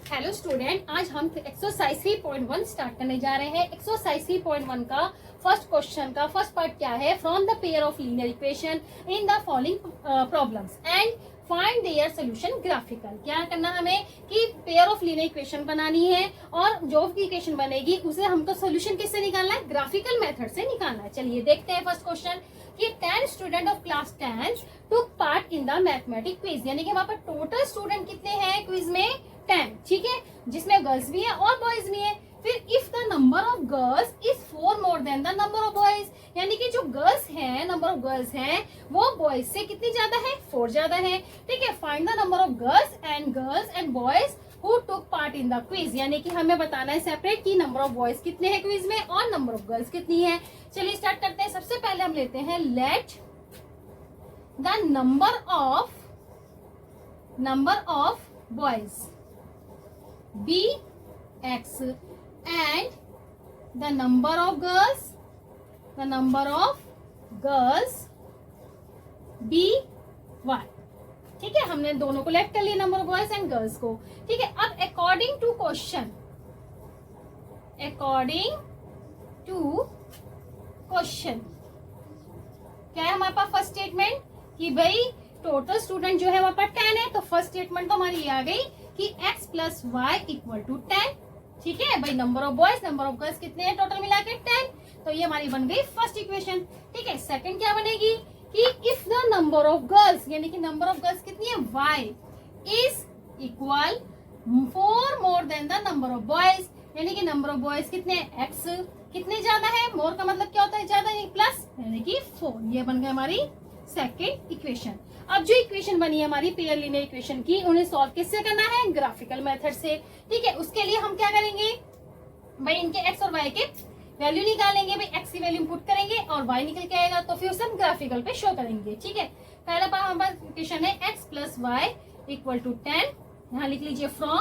Hello student, आज हम exercise 3.1 start करने जा रहे हैं। एक्सरसाइज 3.1 का फर्स्ट क्वेश्चन का फर्स्ट पार्ट क्या है? From the pair of linear equation in the following problems and find their solution graphical. क्या करना हमें कि पेयर ऑफ लीनियर इक्वेशन बनानी है और जो भी इक्वेशन बनेगी उसे हमको सोल्यूशन किससे निकालना है? ग्राफिकल मेथड से निकालना है। चलिए देखते हैं फर्स्ट क्वेश्चन कि 10 student of class 10 took part in the mathematic quiz, यानी कि वहां पर टोटल स्टूडेंट कितने हैं क्विज में? 10, ठीक है, जिसमें गर्ल्स भी है और बॉयज भी है। फिर if the number of girls is 4 more than the number of boys, यानी कि जो गर्ल्स हैं, नंबर ऑफ गर्ल्स हैं वो बॉयज से कितनी ज्यादा है? 4 ज्यादा है, ठीक है। Find the number of girls and boys who took part in the quiz, यानी कि हमें बताना है सेपरेट कि नंबर ऑफ बॉयज कितने हैं क्विज में और नंबर ऑफ गर्ल्स कितनी है। चलिए स्टार्ट करते हैं। सबसे पहले हम लेते हैं let the number of boys be x and the number of girls be y, ठीक है। हमने दोनों को लेट कर लिया, number of boys and girls को, ठीक है। अब अकॉर्डिंग टू क्वेश्चन क्या है हमारे पास फर्स्ट स्टेटमेंट कि भाई टोटल स्टूडेंट जो है हमारे पास 10 है, तो फर्स्ट स्टेटमेंट तो हमारी ये आ गई कि x plus y equal to 10, ठीक है भाई। Number of boys number of girls कितने हैं टोटल मिला के? 10, तो ये हमारी बन गई फर्स्ट इक्वेशन, ठीक है। सेकंड क्या बनेगी कि if the number of girls, यानी कि नंबर ऑफ गर्ल्स कितनी है? y is equal 4 more than the number of boys, यानी कि नंबर ऑफ बॉयज कितने हैं? x कितने ज्यादा है? मोर का मतलब क्या होता है? ज्यादा, प्लस, यानी कि 4। ये बन गई हमारी सेकेंड इक्वेशन। अब जो इक्वेशन बनी है हमारी पेयर लीनियर इक्वेशन की, उन्हें सॉल्व किससे करना है? ग्राफिकल मेथड से, ठीक है। उसके लिए हम क्या करेंगे भाई, इनके x और y के वैल्यू निकालेंगे भाई। x की वैल्यू पुट करेंगे और y निकल के आएगा, तो फिर उसे हम ग्राफिकल पे शो करेंगे, ठीक है। पहला पार्ट हमारे पास इक्वेशन है x plus y equal to 10, यहाँ लिख लीजिए फ्रॉम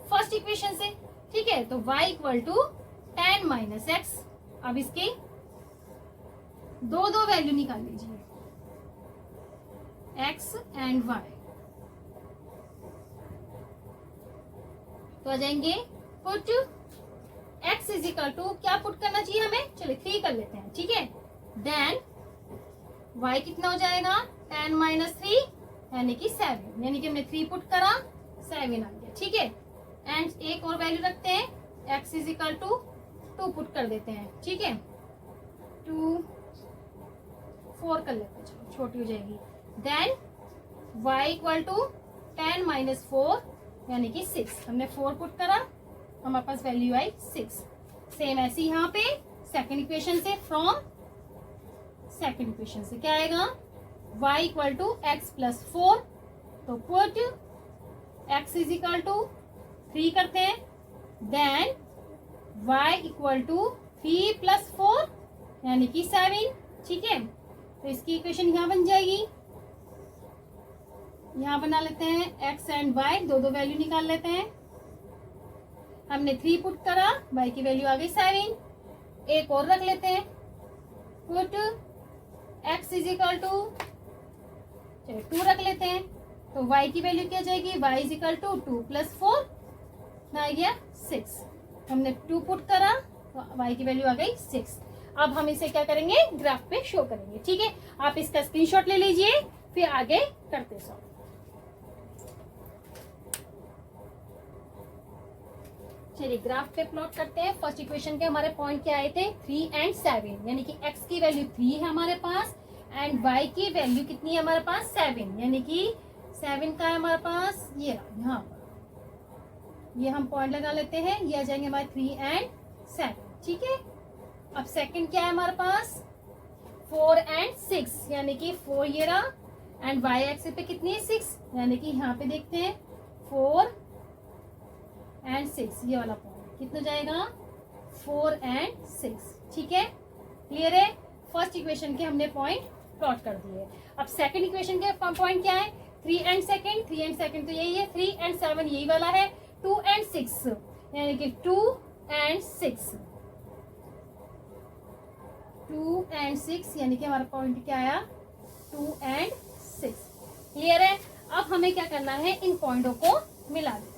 फर्स्ट इक्वेशन से, ठीक है। तो y equal to 10 minus x. अब इसके दो वैल्यू निकाल लीजिए, x एंड y, तो आ जाएंगे put x is equal to, क्या पुट करना चाहिए हमें? चलिए 3 कर लेते हैं, ठीक है। देन y कितना हो जाएगा? 10 माइनस 3 यानी कि 7, यानी कि हमने 3 पुट करा, 7 आ गया, ठीक है। एंड एक और वैल्यू रखते हैं, x is equal to 2 put कर देते हैं, ठीक है। 2 4 कर लेते हैं, चलो छोटी हो जाएगी। Then y equal to 10 minus 4 यानी कि 6, हमने 4 पुट करा, हमारे पास वैल्यू आई 6। सेम ऐसे यहाँ पे सेकंड इक्वेशन से, फ्रॉम सेकंड इक्वेशन से क्या आएगा? y equal to x plus 4, तो put x is equal to 3 करते हैं। Then y equal to 3 plus 4 यानी कि 7, ठीक है। तो इसकी इक्वेशन यहाँ बन जाएगी, यहाँ बना लेते हैं x एंड y, दो वैल्यू निकाल लेते हैं। हमने 3 पुट करा, y की वैल्यू आ गई 7। एक और रख लेते हैं, put x is equal to 2 रख लेते हैं, तो y की वैल्यू क्या जाएगी? y is equal to 2 plus 4 आ गया 6। हमने 2 पुट करा, तो y की वैल्यू आ गई 6। अब हम इसे क्या करेंगे? ग्राफ पे शो करेंगे, ठीक है। आप इसका स्क्रीनशॉट ले लीजिए, फिर आगे करते सॉल्व। चलिए ग्राफ पे प्लॉट करते हैं। फर्स्ट इक्वेशन के हमारे पॉइंट क्या आए थे? 3 एंड 7, यानी कि x की वैल्यू 3 है हमारे पास एंड y की वैल्यू कितनी है हमारे पास? 7, यानी कि 7 का है हमारे पास ये यहाँ पर, ये हम पॉइंट लगा लेते हैं, ये आ जाएंगे हमारे 3 एंड 7, ठीक है। अब सेकंड क्या है हमारे पास? 4 एंड 6, यानी कि 4 ये रहा एंड y एक्सिस पे कितनी है? 6, यानी कि यहाँ पे देखते हैं 4 एंड 6, ये वाला पॉइंट कितना जाएगा? 4 एंड 6, ठीक है। क्लियर है? फर्स्ट इक्वेशन के हमने पॉइंट प्लॉट कर दिए। अब सेकंड इक्वेशन के पॉइंट क्या है? 3 एंड सेकंड तो यही है, 3 एंड 7 यही वाला है, 2 एंड 6 यानी कि 2 एंड 6, 2 एंड 6 यानी कि हमारा पॉइंट क्या आया? 2 एंड 6। क्लियर है? अब हमें क्या करना है? इन पॉइंटों को मिला दें।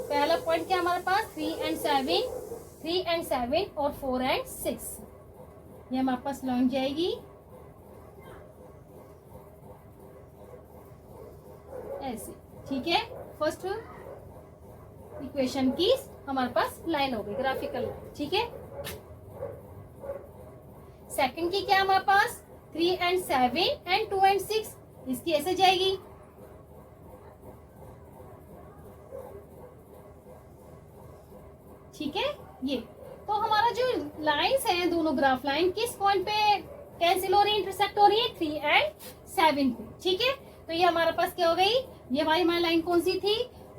पहला पॉइंट क्या हमारे पास 3 and 7 और 4 and 6, ये हमारे पास लॉन्ग जाएगी ऐसे, ठीक है। फर्स्ट इक्वेशन की हमारे पास लाइन हो गई, ग्राफिकल लाइन, ठीक है। सेकंड की क्या हमारे पास 3 and 7 and 2 and 6, इसकी ऐसे जाएगी, ठीक है। ये तो हमारा जो लाइंस हैं दोनों ग्राफ लाइन किस पॉइंट पे कैंसिल हो रही है, इंटरसेक्ट हो रही है 3 and 7 पे, ठीक है। तो ये हमारे पास क्या हो गई, ये हमारी लाइन कौन सी थी,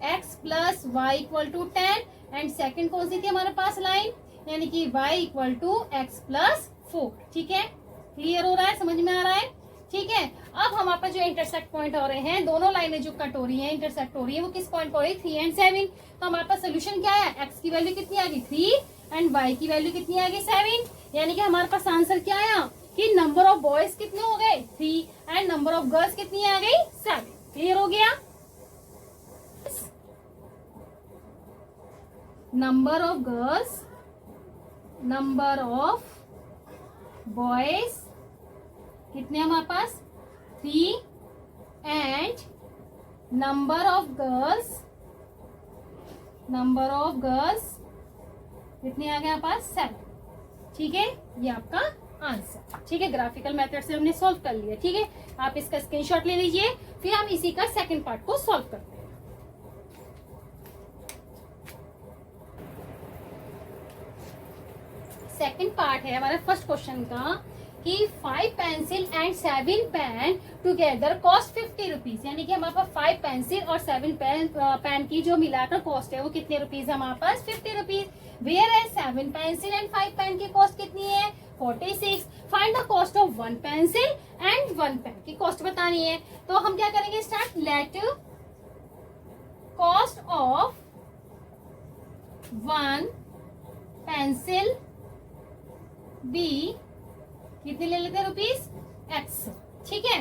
x plus y equal to 10 and second कौन सी थी हमारे पास लाइन, यानी कि y equal to x plus 4, ठीक है। क्लियर हो रहा है, समझ में आ रहा है, ठीक है। अब हमारे पास जो इंटरसेक्ट पॉइंट हो रहे हैं, दोनों लाइनें जो कट हो रही हैं, इंटरसेक्ट हो रही है, वो किस पॉइंट पर हो रही है 3 and 7। तो हमारे पास सोल्यूशन क्या है, x की वैल्यू कितनी आ गई 3 एंड y की वैल्यू कितनी आ गई 7, यानी कि हमारे पास आंसर क्या आया कि नंबर ऑफ बॉयज कितने हो गए 3 एंड नंबर ऑफ गर्ल्स कितनी आ गई 7। क्लियर हो गया, number of girls, number of boys कितने हमारे पास 3 एंड नंबर ऑफ गर्ल्स कितने आ गए हमारे पास 7, ठीक है। ये आपका आंसर, ठीक है। ग्राफिकल मेथड से हमने सॉल्व कर लिया, ठीक है। आप इसका स्क्रीनशॉट ले लीजिए, फिर हम इसी का सेकंड पार्ट को सॉल्व करते हैं। सेकंड पार्ट है हमारा फर्स्ट क्वेश्चन का कि 5 pencil and 7 pen together cost 50 rupees, यानी कि हमारे पास 5 पेंसिल और 7 पेन की जो मिलाकर कॉस्ट है वो कितने रुपीज हमारे पास 50 रुपीज। वेयर है 7 पेंसिल एंड 5 पेन की कॉस्ट कितनी है 46। Find the cost of 1 pencil and 1 pen की कॉस्ट बतानी है। तो हम क्या करेंगे, start, let cost of 1 pencil be कितने ले लेते हैं रुपीज एक्स, ठीक है,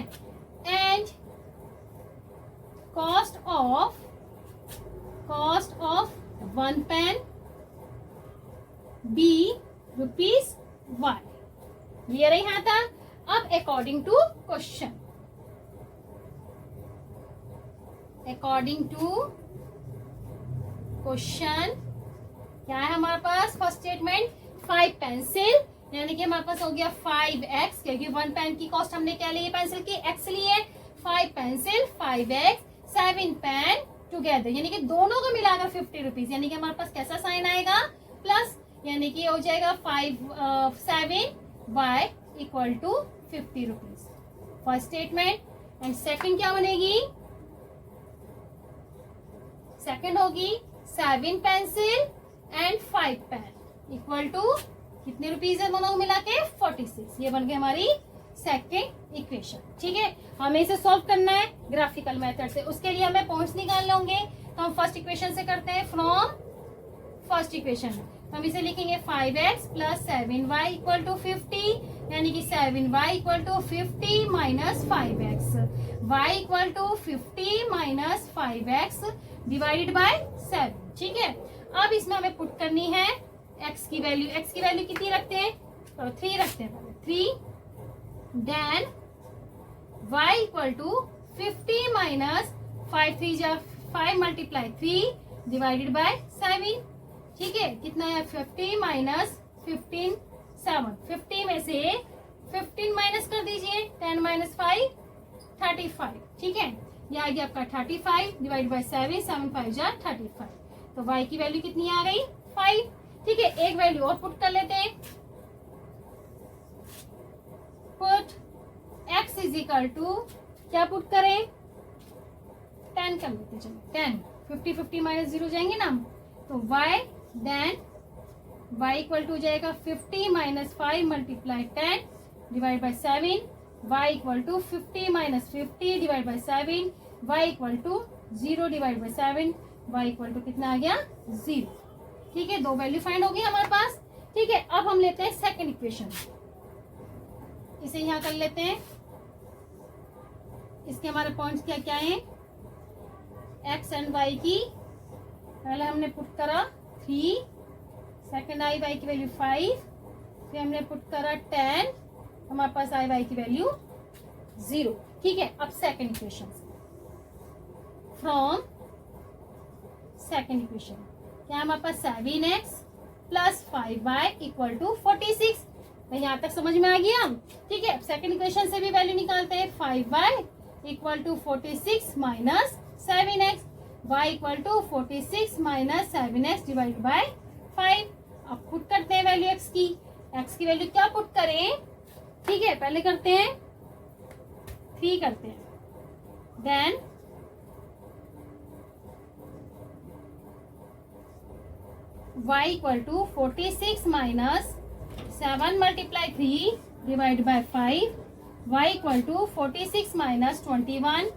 and cost of 1 pen be rupees y. Clear है यहाँ था। अब अकॉर्डिंग टू क्वेश्चन, क्या है हमारे पास फर्स्ट स्टेटमेंट 5 पेंसिल, यानी कि हमारे पास हो गया 5x, क्योंकि 1 पेन की कॉस्ट हमने क्या ली है पेंसिल की x ली है, 5 पेंसिल 5x, 7 पेन टुगेदर, यानी कि दोनों को मिलाकर 50 रुपीज, यानी कि हमारे पास कैसा साइन आएगा प्लस, यानी कि हो जाएगा 7y equal to 50 rupees first statement. And second क्या बनेगी, सेकंड होगी 7 pencil and 5 pen equal to कितने रुपीज है दोनों को मिला के 46। ये बन गई हमारी सेकंड इक्वेशन, ठीक है। हमें इसे सॉल्व करना है ग्राफिकल मेथड से, उसके लिए हमें पॉइंट्स निकाल लेंगे। तो हम फर्स्ट इक्वेशन से करते हैं, फ्रॉम फर्स्ट इक्वेशन हम इसे लिखेंगे 5x plus 7y equal to 50, यानी कि 7y equal to 50 minus 5x, y equal to 50 minus 5x divided by 7, ठीक है। अब इसमें हमें पुट करनी है x की वैल्यू कितनी रखते हैं, तो 3 रखते हैं, 3, then y equal to 50 minus 5 multiply 3 divided by 7, ठीक है। कितना है 50 माइनस 15 7, 50 में से 15 माइनस कर दीजिए, 10 माइनस 5 35, ठीक है। ये आ गया आपका 35 डिवाइड बाय 7, 7 5 जा 35। तो y की वैल्यू कितनी आ गई 5, ठीक है। एक वैल्यू और पुट कर लेते हैं, put x is equal to क्या पुट करें 10 कर लेते, चलो 10, 50 50 माइनस 0 जाएंगे ना, तो y then y equal to जाएगा 50 minus 5 multiply 10 divide by 7, y equal to 50 minus 50 divide by 7, y equal to 0 divide by 7, y equal to कितना आ गया 0, ठीक है। दो वैल्यू फाइंड हो गई हमारे पास, ठीक है। अब हम लेते हैं सेकंड इक्वेशन, इसे यहां कर लेते हैं। इसके हमारे पॉइंट्स क्या क्या हैं, x एंड y की पहले हमने पुट करा 3, सेकेंड आई वाई की वैल्यू 5, फिर हमने पुट करा 10, हमारे पास आई वाई की वैल्यू 0। ठीक है, अब second equation from second equation क्या हमारे पास 7x plus 5y equal to 46। तो यहाँ तक समझ में आ गया। ठीक है, सेकेंड इक्वेशन से भी वैल्यू निकालते हैं। 5y equal to 46 minus 7x, y equal to 46 minus 7x divide by 5। अब पुट करते हैं वैल्यू x की वैल्यू क्या पुट करें। ठीक है, पहले करते हैं 3 करते हैं, then y equal to 46 minus 7 multiply 3 divide by 5, y equal to 46 minus 21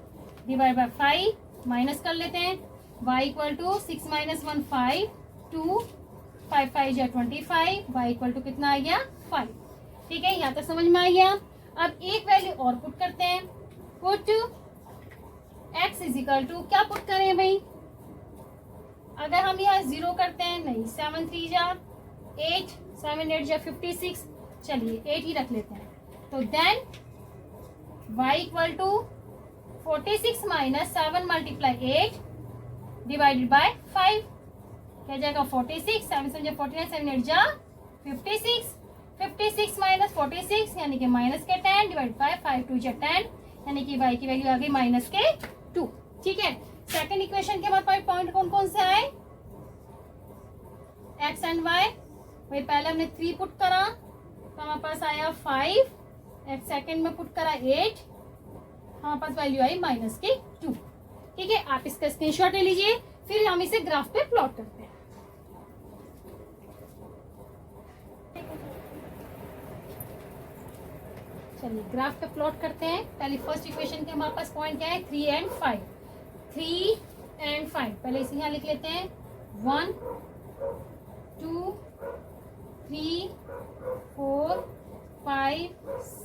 divide by 5, minus कर लेते हैं। y इक्वल टू 6 माइनस 1 5, 2, 5 5 या 25, y इक्वल टू कितना आ गया 5। ठीक है, यहाँ तक समझ में आ गया। अब एक वैल्यू और पुट करते हैं, put x is equal to क्या पुट करें भाई। अगर हम यहाँ 0 करते हैं, नहीं 7 3 जा 8, 7 8 जा 56, चलिए 8 ही रख लेते हैं। तो then y equal to 46 minus 7 multiply 8 divided by 5, क्या जाएगा 46, 7 7 जा 49, 7 8 जा 56, 56 माइनस 46 यानी कि माइनस के 10 डिवाइड बाय 5 2 जा 10 यानी कि y की वैल्यू आ गई माइनस के 2। ठीक है, सेकंड इक्वेशन के हमारे पास पॉइंट कौन कौन से आए, x एंड y। वही पहले हमने 3 पुट करा तो हमारे पास आया 5, x सेकंड में पुट करा 8, हमारे पास वैल्यू आई माइनस की 2। ठीक है, आप इसका स्क्रीनशॉट ले लीजिए, फिर हम इसे ग्राफ पे प्लॉट करते हैं। चलिए ग्राफ पे प्लॉट करते हैं। पहले फर्स्ट इक्वेशन के हमारे पास पॉइंट क्या है 3 एंड 5, 3 एंड 5 पहले इसे यहाँ लिख लेते हैं 1 2 3 4 5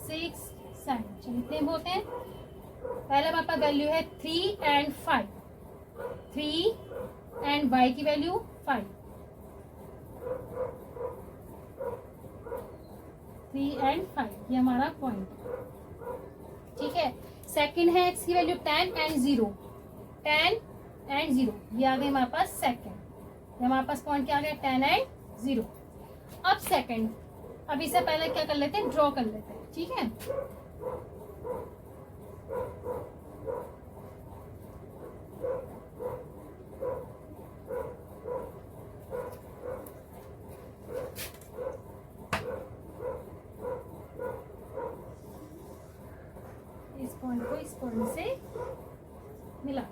6 7। चलिए इतने होते हैं। पहले हमारे पास वैल्यू है 3 एंड 5, 3 एंड y की वैल्यू 5, 3 एंड 5 ये हमारा पॉइंट। ठीक है, सेकंड है x की वैल्यू 10 एंड 0, 10 एंड 0 ये आ गए हमारे पास सेकंड। हमारे पास पॉइंट क्या आ गया 10 एंड 0। अब सेकंड, अब इसे पहले क्या कर लेते हैं ड्रॉ कर लेते हैं। ठीक है, इस पॉइंट को इस पॉइंट से मिला।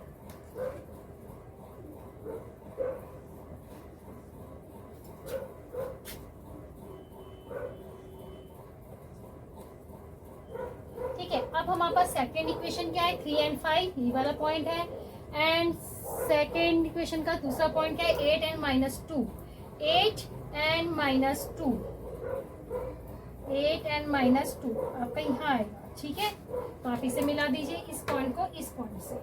ठीक है, अब हमारे पास सेकेंड इक्वेशन क्या है 3 एंड 5 ये वाला पॉइंट है, एंड सेकेंड इक्वेशन का दूसरा पॉइंट क्या है 8 and minus 2, 8 and minus 2, 8 and minus 2 आपका यहाँ आएगा। ठीक है, तो आप इसे मिला दीजिए इस पॉइंट को इस पॉइंट से।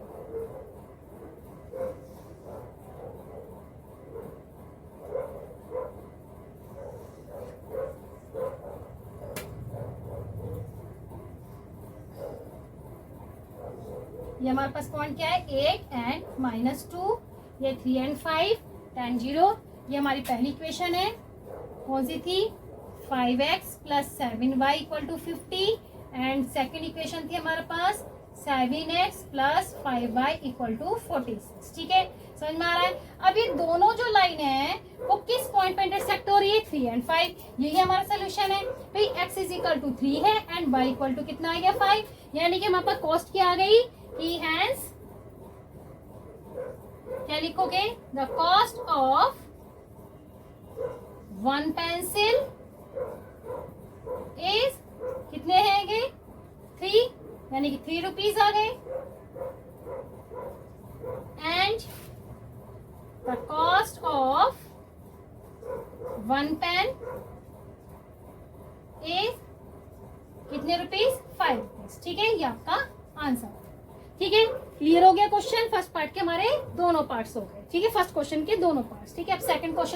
ये हमारे पास पॉइंट क्या है 8 एंड माइनस 2, ये 3 एंड 5, 10 0। ये हमारी पहली इक्वेशन है, कौन सी थी 5x plus 7y equal to 50, and second equation थी हमारे पास 7x plus 5y equal to 46। ठीक है, समझ में आ रहा है। अब ये दोनों जो लाइन है वो किस पॉइंट पे इंटरसेक्ट हो रही है 3 एंड 5, यही हमारा सोल्यूशन है भाई। x इज इक्वल टू 3 है एंड y इक्वल टू कितना आ गया 5, यानी कि हमारे पास कॉस्ट क्या आ गई ही हैज, क्या लिखोगे the cost of 1 pencil is कितने हैं 3, यानी कि 3 रुपीज आ गए, and the cost of 1 pen is कितने रुपीज 5 रुपीज। ठीक है, ये आपका आंसर। ठीक है, क्लियर हो गया क्वेश्चन। फर्स्ट पार्ट के हमारे दोनों पार्ट्स हो गए। ठीक है, फर्स्ट क्वेश्चन के दोनों पार्ट्स। ठीक है, अब सेकंड क्वेश्चन